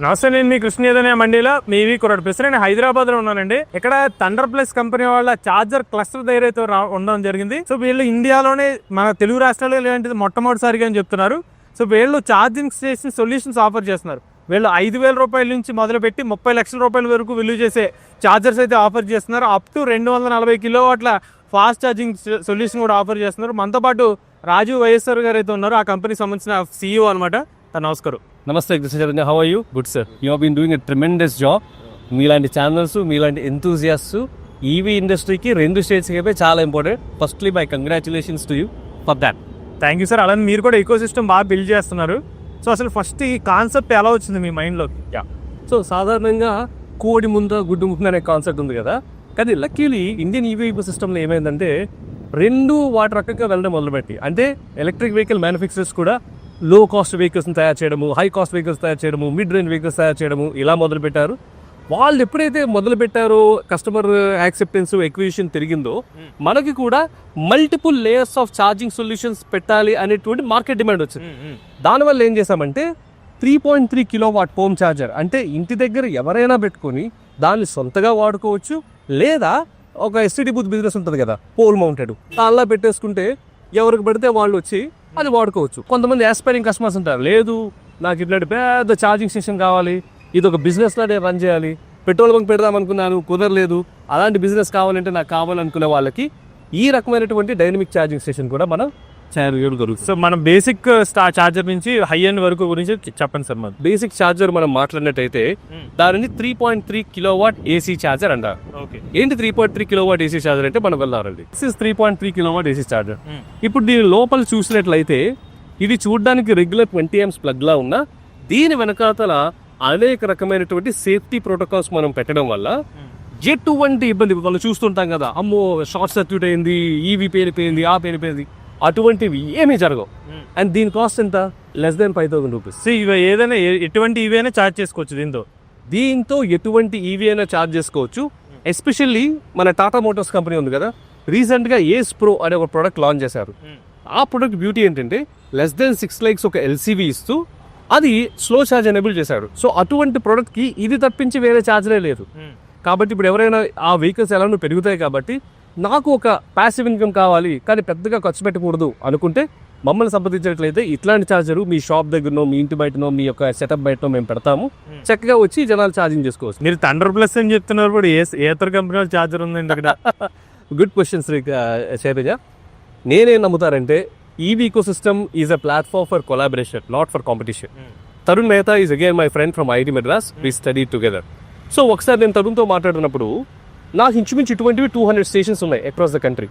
నమస్తే, నేను మీ కృష్ణేదనే మండీలో మీవి కుర్రాడు ప్లస్. నేను హైదరాబాద్ లో ఉన్నానండి. ఇక్కడ థండర్ ప్లస్ కంపెనీ వాళ్ళ చార్జర్ క్లస్టర్ ధైర్యంతో ఉండడం జరిగింది. సో వీళ్ళు ఇండియాలోనే మన తెలుగు రాష్ట్రాల్లో ఇలాంటిది మొట్టమొదటిసారిగా అని చెప్తున్నారు. సో వీళ్ళు ఛార్జింగ్ స్టేషన్ సొల్యూషన్స్ ఆఫర్ చేస్తున్నారు. వీళ్ళు 5,000 రూపాయల నుంచి మొదలుపెట్టి 30 లక్షల రూపాయల వరకు విలువ చేసే ఛార్జర్స్ అయితే ఆఫర్ చేస్తున్నారు. అప్ టు 240 కిలోవాట్ల ఫాస్ట్ ఛార్జింగ్ సొల్యూషన్ కూడా ఆఫర్ చేస్తున్నారు. మనతో పాటు రాజు వైఎస్ఆర్ గారు అయితే ఉన్నారు, ఆ కంపెనీకి సంబంధించిన CEO అనమాట. నమస్కారం. నమస్తే Krishna, how are you? Good sir. You have been doing a tremendous job. మీలాంటి ఛానల్స్, మీలాంటి ఎంతూజియాస్ట్స్ ఈవీ ఇండస్ట్రీకి 2 స్టేట్స్కి అయిపోయి చాలా important. Firstly my congratulations to you for that. Thank you sir. అలానే మీరు కూడా ఈకో సిస్టమ్ బాగా బిల్డ్ చేస్తున్నారు. సో అసలు ఫస్ట్ ఈ కాన్సెప్ట్ ఎలా వచ్చింది మీ మైండ్లోకి? సో సాధారణంగా కోడి ముంద గుడ్డు ముఖం అనే కాన్సెప్ట్ ఉంది కదా, కానీ లక్కీలీ ఇండియన్ ఈవీ ఈకో సిస్టంలో ఏమైందంటే 2 వాటి రకంగా వెళ్ళడం మొదలుపెట్టి, అంటే ఎలక్ట్రిక్ వెహికల్ మ్యానుఫ్యాక్చరర్స్ కూడా లో కాస్ట్ వెహికల్స్ని తయారు చేయడము, హై కాస్ట్ వెహికల్స్ తయారు చేయడము, మిడ్ రేంజ్ వెహికల్స్ తయారు చేయడము ఇలా మొదలుపెట్టారు. వాళ్ళు ఎప్పుడైతే మొదలుపెట్టారో కస్టమర్ యాక్సెప్టెన్స్ ఎక్విజిషన్ పెరిగిందో మనకి కూడా multiple layers of charging solutions పెట్టాలి అనేటువంటి మార్కెట్ డిమాండ్ వచ్చింది. దానివల్ల ఏం చేశామంటే 3.3 కిలోవాట్ హోమ్ ఛార్జర్, అంటే ఇంటి దగ్గర ఎవరైనా పెట్టుకొని దాన్ని సొంతగా వాడుకోవచ్చు, లేదా ఒక ఎస్టీడీ బూత్ బిజినెస్ ఉంటుంది కదా, పోల్ మౌంటెడ్, అలా పెట్టేసుకుంటే ఎవరికి పడితే వాళ్ళు వచ్చి అది వాడుకోవచ్చు. కొంతమంది ఆస్పైరింగ్ కస్టమర్స్ ఉంటారు, లేదు నాకు ఇట్లాంటి పెద్ద ఛార్జింగ్ స్టేషన్ కావాలి, ఇది ఒక బిజినెస్ లానే రన్ చేయాలి, పెట్రోల్ బంక్ పెడదాం అనుకున్నాను కుదరలేదు, అలాంటి బిజినెస్ కావాలంటే నాకు కావాలనుకునే వాళ్ళకి ఈ రకమైనటువంటి డైనమిక్ ఛార్జింగ్ స్టేషన్ కూడా మనం చేయడం జరుగుతుంది. సో మన బేసిక్ ఛార్జర్ నుంచి హై ఎండ్ వరకు గురించి చెప్పండి సార్. మన బేసిక్ ఛార్జర్ మనం మాట్లాడినట్టయితే దానిని 3.3 కిలోవాట్ ఏసీ ఛార్జర్ అంటారు. ఏంటి 3.3 కిలోవాట్ ఏసీ ఛార్జర్ అంటే మనం వెళ్ళాలండి. This is 3.3 kilowatt AC charger. ఇప్పుడు దీని లోపల చూసినట్లయితే ఇది చూడడానికి రెగ్యులర్ 20 amps ప్లగ్ లా ఉన్నా దీని వెనకాతల అనేక రకమైనటువంటి సేఫ్టీ ప్రోటోకాల్స్ మనం పెట్టడం వల్ల ఎటువంటి ఇబ్బంది, వాళ్ళు చూస్తుంటాం కదా, అమ్మో షార్ట్ సర్క్యూట్ అయింది, ఈవీ పేలిపోయింది, ఆ పేలిపోయింది, అటువంటివి ఏమీ జరగవు. అండ్ దీని కాస్ట్ ఎంత? Less than 5,000 rupees. ఇవి ఏదైనా ఎటువంటి ఈవీ అయినా ఛార్జ్ చేసుకోవచ్చు. దీంతో ఎటువంటి ఈవీ అయినా ఛార్జ్ చేసుకోవచ్చు. ఎస్పెషల్లీ మన టాటా మోటార్స్ కంపెనీ ఉంది కదా, రీసెంట్గా ఏస్ ప్రో అనే ఒక ప్రోడక్ట్ లాంచ్ చేశారు. ఆ ప్రోడక్ట్ బ్యూటీ ఏంటంటే లెస్ దెన్ 6 lakhs ఒక ఎల్సీవీ ఇస్తూ అది స్లో ఛార్జ్ ఎనేబుల్ చేశాడు. సో అటువంటి ప్రోడక్ట్కి ఇది తప్పించి వేరే ఛార్జరే లేదు. కాబట్టి ఇప్పుడు ఎవరైనా ఆ వెహికల్స్ ఎలానో పెరుగుతాయి కాబట్టి నాకు ఒక ప్యాసివ్ ఇన్కమ్ కావాలి కానీ పెద్దగా ఖర్చు పెట్టకూడదు అనుకుంటే మమ్మల్ని సంప్రదించినట్లయితే ఇట్లాంటి ఛార్జరు మీ షాప్ దగ్గరనో, మీ ఇంటి బయటనో, మీ యొక్క సెటప్ బయటనో మేము పెడతాము. చక్కగా వచ్చి జనాలు ఛార్జింగ్ చేసుకోవచ్చు. మీరు థండర్ ప్లస్ అని చెప్తున్నారు, కూడా ఏ ఇతర కంపెనీ ఛార్జర్ ఉందండి అక్కడ? Good question Shri Shailaja. నేనేం నమ్ముతారంటే EV ecosystem is a platform for collaboration, not for competition. Tarun Mehta is again my friend from IIT Madras. We study together. So ఒకసారి నేను తరుణ్తో మాట్లాడినప్పుడు నాకు ఇంచుమించు ఇటువంటివి 200 స్టేషన్స్ ఉన్నాయి అక్రాస్ ద కంట్రీ.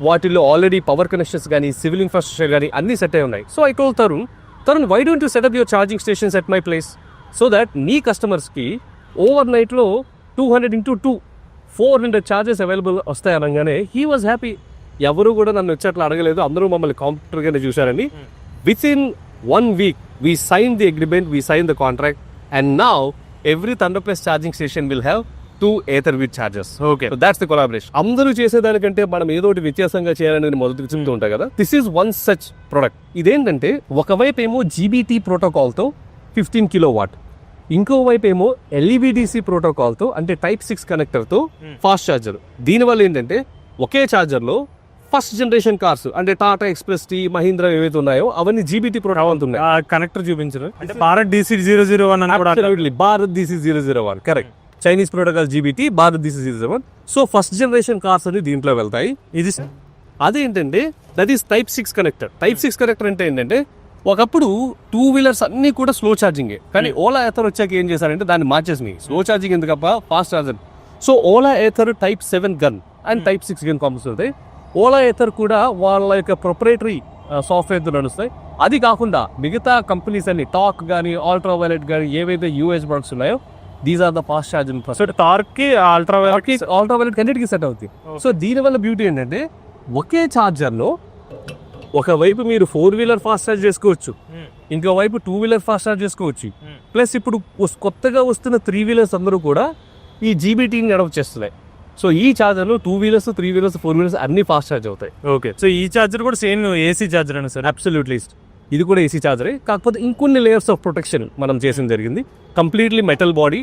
వాటిల్లో ఆల్రెడీ పవర్ కనెక్షన్స్ కానీ, సివిల్ ఇన్ఫ్రాస్ట్రక్చర్ కానీ అన్నీ సెట్ అయి ఉన్నాయి. So I told Tarun, why don't you set up your charging stations at my place so that మీ కస్టమర్స్కి ఓవర్ నైట్లో 200 into 2 400 ఛార్జెస్ అవైలబుల్ వస్తాయి అనగానే హీ వాజ్ హ్యాపీ. ఎవరు కూడా నన్ను వచ్చి అట్లా అడగలేదు, అందరూ మమ్మల్ని కాంపిటర్గానే చూశారండి. With in 1 week we signed the agreement, we signed the contract, and now every Thunder Plus charging station will have 2 Etherwheel chargers. Okay, so that's the collaboration. అందరూ చేసేదానికంటే మనం ఏదో ఒకటి వ్యత్యాసంగా చేయాలని మొదటి చెప్తూ ఉంటాం కదా. This is one such product. ఇదేంటంటే ఒకవైపు ఏమో జీబీటీ ప్రోటోకాల్తో 15 కిలోవాట్, ఇంకోవైపు ఏమో ఎల్ఈవిడిసి ప్రోటోకాల్తో అంటే Type 6 కనెక్టర్తో ఫాస్ట్ ఛార్జర్. దీనివల్ల ఏంటంటే ఒకే ఛార్జర్లో ఫస్ట్ జనరేషన్ కార్స్ అంటే టాటా ఎక్స్ప్రెస్ టీ, మహీంద్రా ఏవైతే ఉన్నాయో అవన్నీ జీబీటీ ప్రోటోకాల్ ఉన్నాయి. కనెక్టర్ చూపించారు అంటే భారత్ DC 001 అని కూడా. Bharat DC 001 correct. Chinese protocol జీబీటీ, Bharat DC 001. So first generation cars అని దీంట్లో వెళ్తాయి. ఇది అదేంటంటే that is Type 6 connector. Type 6 connector అంటే ఏంటంటే ఒకప్పుడు 2 వీలర్స్ అన్ని కూడా స్లో ఛార్జింగే, కానీ ఓలా ఎథర్ వచ్చాక ఏం చేశారంటే దాన్ని మార్చేసి స్లో ఛార్జింగ్ ఎందుకప్ప fast charger. So Ola Ather Type 7 gun and Type 6 gun combination అవుతాయి. ఓలా ఎథర్ కూడా వాళ్ళ యొక్క ప్రొప్రైటరీ సాఫ్ట్వేర్తో నడుస్తాయి. అది కాకుండా మిగతా కంపెనీస్ అన్ని టాక్ కానీ, అల్ట్రా వైలెట్ కానీ ఏవైతే యూఎస్ ప్రొడక్ట్స్ ఉన్నాయో these are the fast charging. So Tork కి అల్ట్రా వైలెట్ కన్నిటికీ సెట్ అవుతుంది. సో దీనివల్ల బ్యూటీ ఏంటంటే ఒకే ఛార్జర్లో ఒకవైపు మీరు 4 వీలర్ ఫాస్ట్ ఛార్జ్ చేసుకోవచ్చు, ఇంకోవైపు 2 వీలర్ ఫాస్ట్ ఛార్జ్ చేసుకోవచ్చు. ప్లస్ ఇప్పుడు కొత్తగా వస్తున్న 3 వీలర్స్ అందరూ కూడా ఈ జీబీటీని అడాప్ట్ చేస్తున్నాయి. సో ఈ ఛార్జర్లో 2 వీలర్స్, 3 వీలర్స్, 4 వీలర్స్ అన్ని ఫాస్ట్ ఛార్జ్ అవుతాయి. ఓకే, సో ఈ ఛార్జర్ కూడా సేమ్ ఏసీ ఛార్జర్ అన్న సార్? అబ్సల్యూట్లీ. ఇది కూడా ఏసీ ఛార్జరే, కాకపోతే ఇంకొన్ని లేయర్స్ ఆఫ్ ప్రొటెక్షన్ మనం చేసిన జరిగింది. Completely metal body,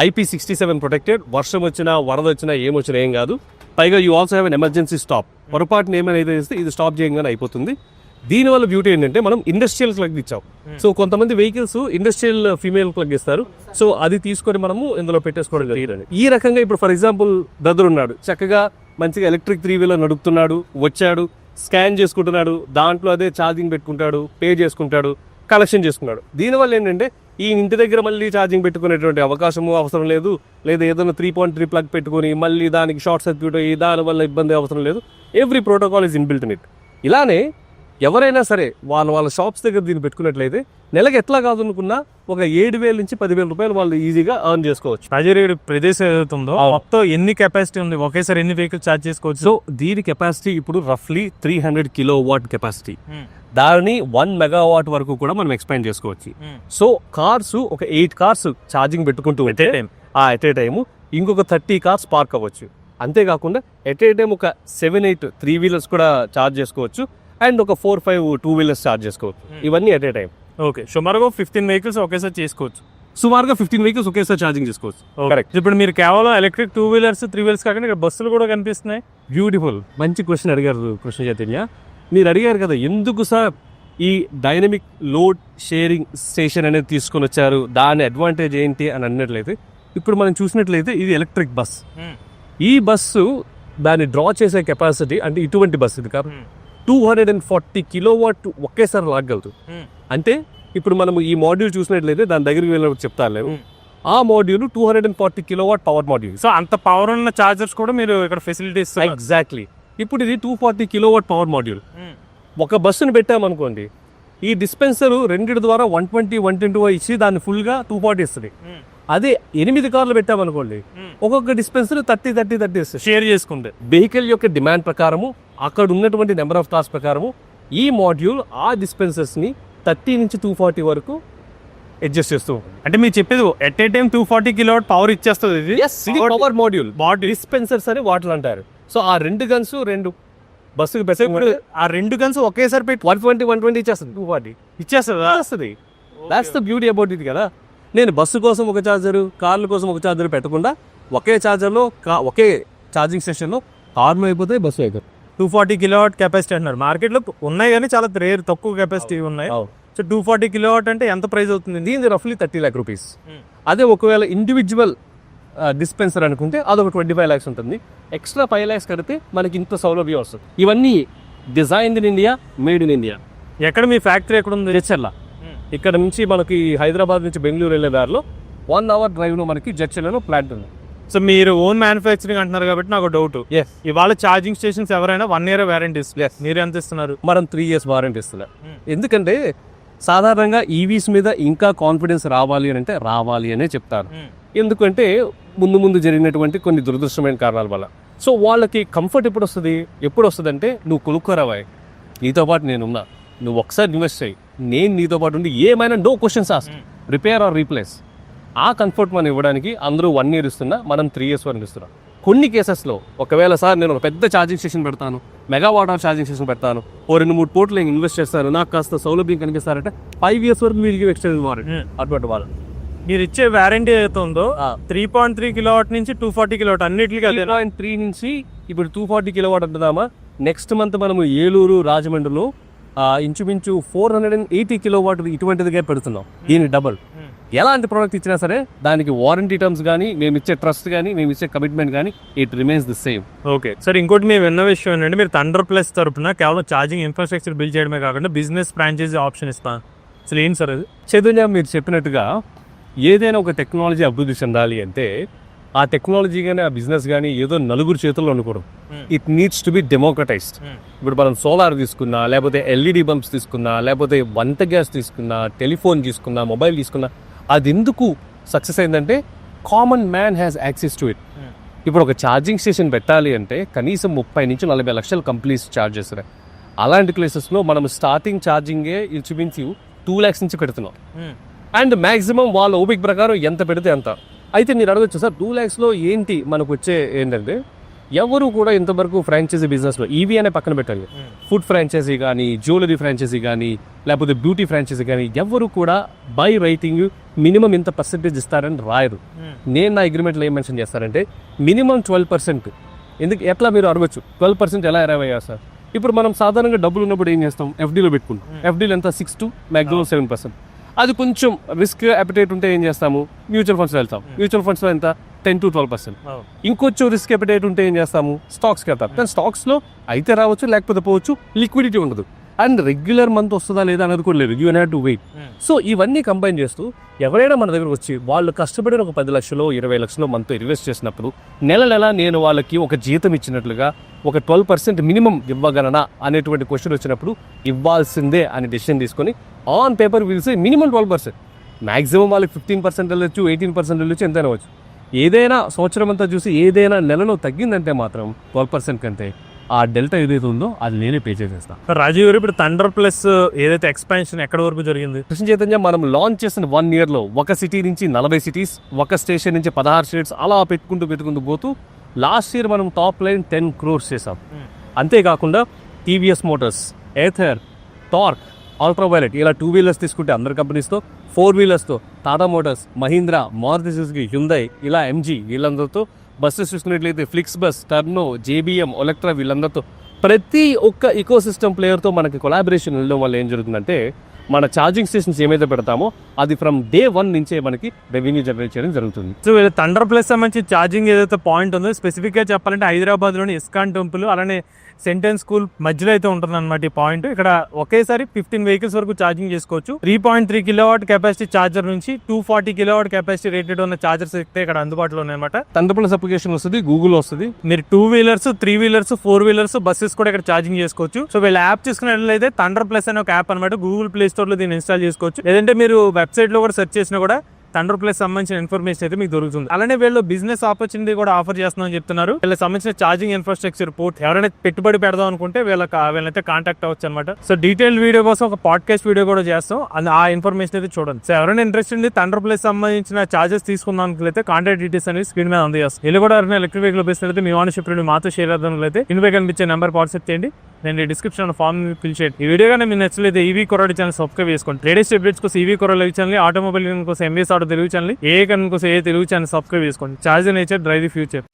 IP67 protected. వర్షం వచ్చినా వరద వచ్చినా ఏమొచ్చినా ఏం కాదు. పైగా you also have an emergency stop. పొరపాటున ఏమైనా అయితే చేస్తే ఇది స్టాప్ చేయగానే అయిపోతుంది. దీనివల్ల బ్యూటీ ఏంటంటే మనం ఇండస్ట్రియల్ ప్లగ్ ఇచ్చాం. సో కొంతమంది వెహికల్స్ ఇండస్ట్రియల్ ఫీమేల్ ప్లగ్ ఇస్తారు. సో అది తీసుకొని మనము ఇందులో పెట్టేసుకోవడం జరిగింది. ఈ రకంగా ఇప్పుడు ఫర్ ఎగ్జాంపుల్ బ్రదర్ ఉన్నాడు, చక్కగా మంచిగా ఎలక్ట్రిక్ 3-wheeler నడుపుతున్నాడు, వచ్చాడు, స్కాన్ చేసుకుంటున్నాడు, దాంట్లో అదే ఛార్జింగ్ పెట్టుకుంటాడు, పే చేసుకుంటాడు, కలెక్షన్ చేసుకున్నాడు. దీనివల్ల ఏంటంటే ఈ ఇంటి దగ్గర మళ్ళీ ఛార్జింగ్ పెట్టుకునేటువంటి అవకాశము అవసరం లేదు. లేదా ఏదైనా 3.3 ప్లగ్ పెట్టుకొని మళ్ళీ దానికి షార్ట్ సర్క్యూట్ అయ్యి దానివల్ల ఇబ్బంది అవసరం లేదు. Every protocol is inbuilt in it. ఇలానే ఎవరైనా సరే వాళ్ళ షాప్స్ దగ్గర దీన్ని పెట్టుకున్నట్లయితే నెలకు ఎట్లా కాదనుకున్నా ఒక 7,000 నుంచి 10,000 రూపాయలు వాళ్ళు ఈజీగా ఎర్న్ చేసుకోవచ్చు. రాజారెడ్డి ప్రదేశం ఏదైతుందో మొత్తం ఎన్ని కెపాసిటీ ఉంది, ఒకేసారి ఎన్ని వెహికల్ ఛార్జ్ చేసుకోవచ్చు? సో దీని కెపాసిటీ ఇప్పుడు రఫ్లీ 300 కిలోవాట్ కెపాసిటీ. దాని 1 మెగావాట్ వరకు కూడా మనం ఎక్స్పాండ్ చేసుకోవచ్చు. సో కార్స్ ఒక 8 కార్స్ ఛార్జింగ్ పెట్టుకుంటూ ఎట్ ఏ టైము ఇంకొక 30 కార్స్ పార్క్ అవ్వచ్చు. అంతేకాకుండా ఎట్ ఏ టైం ఒక 7-8 3-wheelers కూడా ఛార్జ్ చేసుకోవచ్చు అండ్ ఒక 4-5 2-wheelers ఛార్జ్ చేసుకోవచ్చు. ఇవన్నీ ఎట్ ఏ టైం. ఓకే, సుమారుగా 15 వెహికల్స్ ఒకేసారి చేసుకోవచ్చు. సుమారుగా 15 వెహికల్స్ ఒకేసారి ఛార్జింగ్ చేసుకోవచ్చు. కరెక్ట్. ఇప్పుడు మీరు కేవలం ఎలక్ట్రిక్ 2-wheelers 3-wheelers కాకుండా ఇక్కడ బస్సులు కూడా కనిపిస్తున్నాయి. బ్యూటిఫుల్, మంచి క్వశ్చన్ అడిగారు కృష్ణ చైతన్య. మీరు అడిగారు కదా ఎందుకు సార్ ఈ డైనమిక్ లోడ్ షేరింగ్ స్టేషన్ అనేది తీసుకొని వచ్చారు, దాని అడ్వాంటేజ్ ఏంటి అని అన్నట్లయితే, ఇప్పుడు మనం చూసినట్లయితే ఇది ఎలక్ట్రిక్ బస్. ఈ బస్సు దాన్ని డ్రా చేసే కెపాసిటీ అంటే ఇటువంటి బస్సు ఇది కాదు 240 కిలోవాట్ ఒకేసారి లాగగలదు. అంటే ఇప్పుడు మనము ఈ మాడ్యూల్ చూసినట్లయితే దాని దగ్గరికి వెళ్ళినప్పుడు చెప్తాను, ఆ module 240 kilowatt power module. So అంత పవర్ ఉన్న చార్జర్స్ కూడా మీరు ఇక్కడ ఫెసిలిటీస్. ఎగ్జాక్ట్లీ. ఇప్పుడు ఇది 240 కిలోవాట్ పవర్ మాడ్యూల్. ఒక బస్సును పెట్టామనుకోండి, ఈ డిస్పెన్సర్ రెండింటి ద్వారా 120, 120 ఇచ్చి దాన్ని ఫుల్గా 240 ఇస్తుంది. అదే 8 కార్లు పెట్టామనుకోండి, ఒక్కొక్క డిస్పెన్సర్ 30 ఇస్తుంది. షేర్ చేసుకుంటే వెహికల్ యొక్క డిమాండ్ ప్రకారము అక్కడ ఉన్నటువంటి నెంబర్ ఆఫ్ కార్స్ ప్రకారము ఈ మాడ్యూల్ ఆ డిస్పెన్సర్స్ని 30 నుంచి 240 వరకు అడ్జస్ట్ చేస్తూ. అంటే మీరు చెప్పేది at a time 240 kilowatt power ఇచ్చేస్తుంది. ఇది పవర్ మాడ్యూల్ డిస్పెన్సర్స్ అని వాటిలో అంటారు. సో ఆ 2 గన్స్ 2 బస్సుకి ఆ 2 గన్స్ ఒకేసారి పెట్టి 120 ఇచ్చేస్తుంది. 240 ఇచ్చేస్తుంది. దాట్స్ ద బ్యూటీ అబౌట్ ఇది కదా. నేను బస్సు కోసం ఒక ఛార్జరు, కార్ల కోసం ఒక ఛార్జర్ పెట్టకుండా ఒకే ఛార్జర్లో ఒకే ఛార్జింగ్ స్టేషన్లో కార్లు అయిపోతే బస్సు అయిపోతుంది. 240 కిలోవాట్ కెపాసిటీ అంటున్నారు. మార్కెట్లో ఉన్నాయి కానీ చాలా రేర్, తక్కువ కెపాసిటీ ఉన్నాయి. సో 240 కిలోవాట్ అంటే ఎంత ప్రైస్ అవుతుంది? దీని రఫ్లీ 30 lakh రూపీస్. అదే ఒకవేళ ఇండివిజువల్ డిస్పెన్సర్ అనుకుంటే అదొక 25 lakhs ఉంటుంది. ఎక్స్ట్రా 5 lakhs కడితే మనకి ఇంత సౌలభ్యం వస్తుంది. ఇవన్నీ designed in India, made in India. ఎక్కడ మీ ఫ్యాక్టరీ ఎక్కడ ఉంది? జడ్చర్ల. ఇక్కడ నుంచి మనకి హైదరాబాద్ నుంచి బెంగళూరు వెళ్ళే దారిలో 1 hour డ్రైవ్లో మనకి జడ్చర్లలో ప్లాంట్ ఉంది. సో మీరు ఓన్ మ్యానుఫ్యాక్చరింగ్ అంటున్నారు కాబట్టి నాకు డౌట్, ఇవాళ ఛార్జింగ్ స్టేషన్స్ ఎవరైనా 1 year వారంటీ ఇస్తారు, మీరు ఎంత ఇస్తున్నారు? మనం 3 years వారంటీ ఇస్తున్నారు. ఎందుకంటే సాధారణంగా ఈవీస్ మీద ఇంకా కాన్ఫిడెన్స్ రావాలి అని అంటే రావాలి అనే చెప్తారు. ఎందుకంటే ముందు జరిగినటువంటి కొన్ని దురదృష్టమైన కారణాల వల్ల. సో వాళ్ళకి కంఫర్ట్ ఎప్పుడు వస్తుంది అంటే నువ్వు కొనుక్కోరావాయి, నీతో పాటు నేనున్నా, నువ్వు ఒకసారి ఇన్వెస్ట్ చేయి, నేను నీతో పాటు ఉండి ఏమైనా no questions ask, repair or replace. ఆ కంఫర్ట్ మనం ఇవ్వడానికి అందరూ 1 year ఇస్తున్నా, మనం 3 years వరకు ఇస్తున్నాం. కొన్ని కేసెస్లో ఒకవేళ సార్ నేను ఒక పెద్ద ఛార్జింగ్ స్టేషన్ పెడతాను, మెగావాట్ ఆఫ్ ఛార్జింగ్ స్టేషన్ పెడతాను, 2-3 కోట్లు నేను ఇన్వెస్ట్ చేస్తాను, నాకు కాస్త సౌలభ్యం కనిపిస్తారంటే 5 years వరకు వీరికి ఎక్స్టెండ్ వారంటీ. అటువంటి వాళ్ళు మీరు ఇచ్చే వారంటీ ఏదైతే ఉందో 3.3 కిలోవాట్ నుంచి 240 కిలోవాట్ అన్నిటికీ 3.3 నుంచి ఇప్పుడు 240 కిలోవాట్ అంటున్నామా. నెక్స్ట్ మంత్ మనము ఏలూరు, రాజమండ్రిలో ఇంచుమించు 480 కిలోవాట్ ఇటువంటిదిగా పెడుతున్నాం. దీని డబుల్. ఎలాంటి ప్రోడక్ట్ ఇచ్చినా సరే దానికి వారంటీ టర్మ్స్ కానీ, మేము ఇచ్చే ట్రస్ట్ కానీ, మేము ఇచ్చే కమిట్మెంట్ కానీ it remains the same. Okay sir, ఇంకోటి మేము విన్న విషయం ఏంటంటే మీరు థండర్ ప్లస్ తరపున కేవలం ఛార్జింగ్ ఇన్ఫ్రాస్ట్రక్చర్ బిల్డ్ చేయడమే కాకుండా బిజినెస్ ఫ్రాంచైజీ ఆప్షన్ ఇస్తాను. అసలు ఏంటి సార్ అది? చైతన్య, మీరు చెప్పినట్టుగా ఏదైనా ఒక టెక్నాలజీ అభివృద్ధి చెందాలి అంటే ఆ టెక్నాలజీ కానీ, ఆ బిజినెస్ కానీ ఏదో నలుగురు చేతుల్లో అనుకోవడం. It needs to be democratised. ఇప్పుడు మనం సోలార్ తీసుకున్నా, లేకపోతే LED బంప్స్ తీసుకున్నా, లేకపోతే వంట గ్యాస్ తీసుకున్నా, టెలిఫోన్ తీసుకున్నా, మొబైల్ తీసుకున్నా, అది ఎందుకు సక్సెస్ అయిందంటే common man has access to it. ఇప్పుడు ఒక ఛార్జింగ్ స్టేషన్ పెట్టాలి అంటే కనీసం 30 నుంచి 40 లక్షల కంపెనీస్ ఛార్జ్ చేస్తున్నాయి. అలాంటి ప్లేసెస్లో మనం స్టార్టింగ్ ఛార్జింగే ఇంచుమించు 2 lakhs నుంచి పెడుతున్నాం. అండ్ మ్యాక్సిమం వాళ్ళ ఓపిక ప్రకారం ఎంత పెడితే అంత. అయితే మీరు అడగచ్చు సార్ 2 lakhsలో ఏంటి మనకు వచ్చే ఏంటంటే ఎవరు కూడా ఇంతవరకు ఫ్రాంచైజీ బిజినెస్లో ఈవీ అనే పక్కన పెట్టాలి, ఫుడ్ ఫ్రాంచైజీ కానీ, జ్యువెలరీ ఫ్రాంచైజీ కానీ, లేకపోతే బ్యూటీ ఫ్రాంచైజీ కానీ ఎవరు కూడా బై రైటింగ్ మినిమం ఇంత పర్సెంటేజ్ ఇస్తారని రాయరు. నేను నా అగ్రిమెంట్లో ఏం మెన్షన్ చేస్తారంటే మినిమం 12%. ఎందుకు ఎట్లా మీరు అడగచ్చు 12% ఎలా అరైవ్ అయ్యా సార్? ఇప్పుడు మనం సాధారణంగా డబ్బులు ఉన్నప్పుడు ఏం చేస్తాం, ఎఫ్డీలో పెట్టుకుంటాం. ఎఫ్డీలో ఎంత 6 to maximum 7%. అది కొంచెం రిస్క్ అపిటైట్ ఉంటే ఏం చేస్తాము, మ్యూచువల్ ఫండ్స్లో వెళ్తాం. మ్యూచువల్ ఫండ్స్లో ఎంత 10 to 12%. ఇంకొంచెం రిస్క్ అపిటైట్ ఉంటే ఏం చేస్తాము, స్టాక్స్కి వెళ్తాం. కానీ స్టాక్స్లో అయితే రావచ్చు, లేకపోతే పోవచ్చు, లిక్విడిటీ ఉండదు. అండ్ రెగ్యులర్ మంత్ వస్తుందా లేదా అనేది కూడా లేదు, you have to wait. So ఇవన్నీ కంబైన్ చేస్తూ ఎవరైనా మన దగ్గరకు వచ్చి వాళ్ళు కష్టపడిన ఒక 10 లక్షలు 20 లక్షలు మనతో ఇన్వెస్ట్ చేసినప్పుడు నెల నేను వాళ్ళకి ఒక జీతం ఇచ్చినట్లుగా ఒక 12% మినిమం ఇవ్వగలనా అనేటువంటి క్వశ్చన్ వచ్చినప్పుడు ఇవ్వాల్సిందే అని డెసిషన్ తీసుకొని ఆన్ పేపర్ విల్సే మినిమం 12%. మ్యాక్సిమం వాళ్ళకి 15% వెళ్ళొచ్చు, 18% వెళ్ళొచ్చు, ఎంతైనా వచ్చు. ఏదైనా సంవత్సరం అంతా చూసి ఏదైనా నెలలో తగ్గిందంటే మాత్రం 12% కంటే ఆ డెల్టా ఏదైతే ఉందో అది నేనే పే చేసేస్తాను. రాజీవ్ గారు ఇప్పుడు థండర్ ప్లస్ ఏదైతే ఎక్స్పాన్షన్ ఎక్కడ వరకు జరిగింది? కృష్ణ చైతన్య మనం లాంచ్ చేసిన 1 yearలో ఒక సిటీ నుంచి 40 cities, ఒక స్టేషన్ నుంచి 16 states అలా పెట్టుకుంటూ పోతూ లాస్ట్ ఇయర్ మనం టాప్ లైన్ 10 crores చేసాం. అంతేకాకుండా టీవీఎస్ మోటార్స్, ఏథర్, టార్క్, అల్ట్రావైలెట్ ఇలా 2 wheelers తీసుకుంటే అందరి కంపెనీస్తో, 4 wheelersతో టాటా మోటార్స్, మహీంద్రా, మారుతి సుజుకి, హ్యుండై ఇలా ఎంజీ వీళ్ళందరితో, బస్సెస్ చూసుకున్నట్లయితే ఫ్లిక్స్ బస్, టర్నో, జేబీఎం, ఒలెక్ట్రా వీళ్ళందరితో ప్రతి ఒక్క ఈకో సిస్టమ్ ప్లేయర్తో మనకి కొలాబరేషన్ వెళ్ళడం వల్ల ఏం జరుగుతుందంటే మన ఛార్జింగ్ స్టేషన్స్ ఏమైతే పెడతామో అది ఫ్రమ్ day 1 నుంచే మనకి రెవెన్యూ జనరేట్ చేయడం జరుగుతుంది. సో థండర్ ప్లస్ సంబంధించి ఛార్జింగ్ ఏదైతే పాయింట్ ఉందో స్పెసిఫిక్గా చెప్పాలంటే హైదరాబాద్లోని ఇస్కాన్ టెంపుల్ అలానే సెంటెన్స్ స్కూల్ మధ్యలో అయితే ఉంటుంది అనమాట ఈ పాయింట్. ఇక్కడ ఒకేసారి 15 vehicles వరకు ఛార్జింగ్ చేసుకోవచ్చు. 3.3 kilowatt కెపాసిటీ ఛార్జర్ నుంచి 240 kilowatt కెపాసిటీ రేటెడ్ ఉన్న ఛార్జర్స్ అయితే ఇక్కడ అందుబాటులో ఉన్నాయన్నమాట. థండర్ ప్లస్ అప్లికేషన్ వస్తుంది, గూగుల్ వస్తుంది. మీరు 2 wheelers, 3 wheelers, 4 wheelers బస్సెస్ కూడా ఇక్కడ ఛార్జింగ్ చేసుకోవచ్చు. సో వీళ్ళ యాప్ చూసుకున్నట్లయితే థండర్ ప్లస్ అనే ఒక యాప్ అనమాట. గూగుల్ ప్లే స్టోర్ లో దీన్ని ఇన్స్టాల్ చేసుకోవచ్చు. లేదంటే మీరు వెబ్సైట్ లో కూడా సెర్చ్ చేసినా కూడా థండర్ ప్లస్ సంబంధించిన ఇన్ఫర్మేషన్ అయితే మీకు దొరుకుతుంది. అలానే వీళ్ళు బిజినెస్ ఆపర్చునిటీ కూడా ఆఫర్ చేస్తున్నామని చెప్తున్నారు. వీళ్ళకి సంబంధించిన ఛార్జింగ్ ఇన్ఫ్రాస్ట్రక్చర్ పోర్ట్ ఎవరైనా పెట్టుబడి పెడదాం అనుకుంటే వీళ్ళైతే కాంటాక్ట్ అవ్వచ్చు అనమాట. సో డీటెయిల్ వీడియో కోసం ఒక పాడ్కాస్ట్ వీడియో కూడా చేస్తాం, ఆ ఇన్ఫర్మేషన్ అయితే చూడండి. సో ఎవరైనా ఇంట్రెస్ట్ ఉంది థండర్ ప్లస్ సంబంధించిన చార్జెస్ తీసుకుందాం అనుకుంటే కాంటాక్ట్ డీటెయిల్స్ అనేది స్క్రీన్ మీద అందజేస్తాం. వీళ్ళు కూడా ఎవరైనా ఎలక్ట్రిక్ వెహికల్ బిజినెస్ మీ ఓనర్షిప్ మాతో షేర్ అవుతున్నట్లయితే ఇన్వే కనిపించే నెంబర్ వాట్సాప్ చేయండి. నేను డిస్క్రిప్షన్ ఫామ్ ఫిల్ చేయండి. ఈ వీడియో కానీ మీరు నచ్చలేదు ఈవీ కొరాడి ఛానల్ సబ్స్క్రైబ్ చేసుకోండి. లేటెస్ట్ అప్డేట్స్ కోసం ఈవీ కొరాడి ఛానల్, ఆటోమొబైల్ కోసం ఎంబీఎస్ ఆటో తెలుగు ఛానల్, ఏ కన్ కోసం ఏ తెలుగు ఛానల్ సబ్స్క్రైబ్ చేసుకోండి. Charge nature drive the future.